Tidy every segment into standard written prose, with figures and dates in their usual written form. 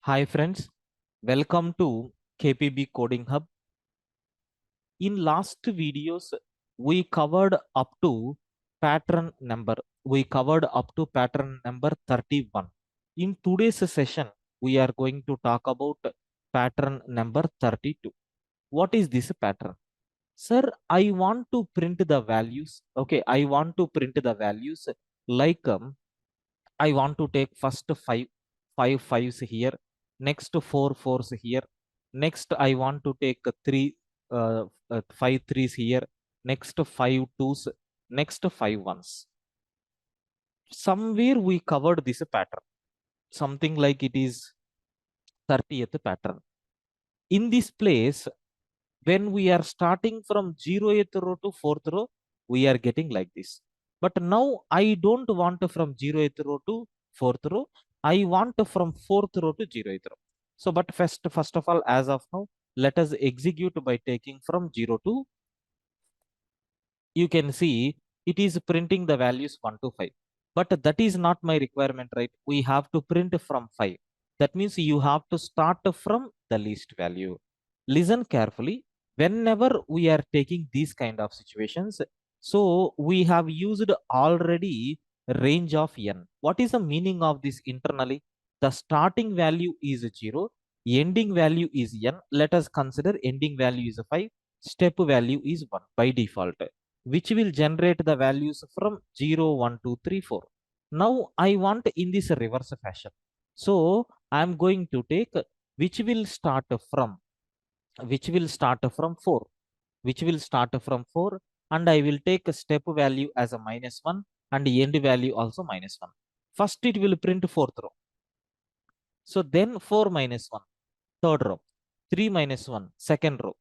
Hi friends, welcome to KPB Coding Hub. In last videos, we covered up to pattern number. We covered up to pattern number 31. In today's session, we are going to talk about pattern number 32. What is this pattern? Sir, I want to print the values. Okay, I want to print the values like I want to take first five fives here, next four fours here, next I want to take five threes here, next five twos, next five ones. Somewhere we covered this pattern, something like it is 30th pattern. In this place, when we are starting from 0th row to 4th row, we are getting like this. But now I don't want from 0th row to 4th row. I want from 4th row to 0th row. So, but first of all, as of now, let us execute by taking from 0 to, you can see it is printing the values 1 to 5. But that is not my requirement, right? We have to print from 5. That means you have to start from the least value. Listen carefully. Whenever we are taking these kind of situations, so we have used already range of n. What is the meaning of this internally? The starting value is 0, ending value is n. Let us consider ending value is 5, step value is 1 by default, which will generate the values from 0, 1, 2, 3, 4. Now I want in this reverse fashion. So I am going to take which will start from 4, which will start from 4, and I will take a step value as a -1 and end value also -1. First it will print fourth row. So then 4 minus 1, third row, 3 minus 1, second row,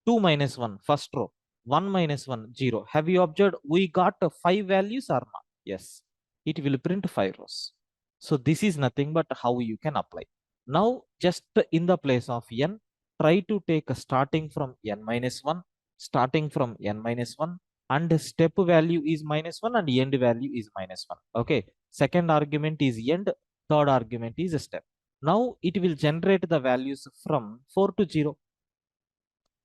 2 minus 1, first row, 1 minus 1, 0. Have you observed we got 5 values or not? Yes, it will print 5 rows. So this is nothing but how you can apply. Now just in the place of n, try to take a starting from n minus 1, starting from n minus 1, and the step value is -1 and end value is -1. Okay, second argument is end, third argument is a step. Now it will generate the values from 4 to 0.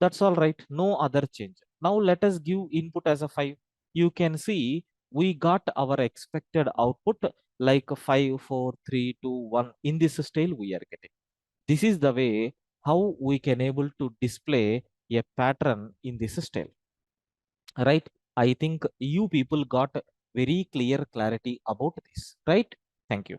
That's all right. No other change. Now let us give input as a 5. You can see we got our expected output like 5, 4, 3, 2, 1. In this style we are getting. This is the way how we can able to display a pattern in this style. Right? I think you people got very clear clarity about this. Right? Thank you.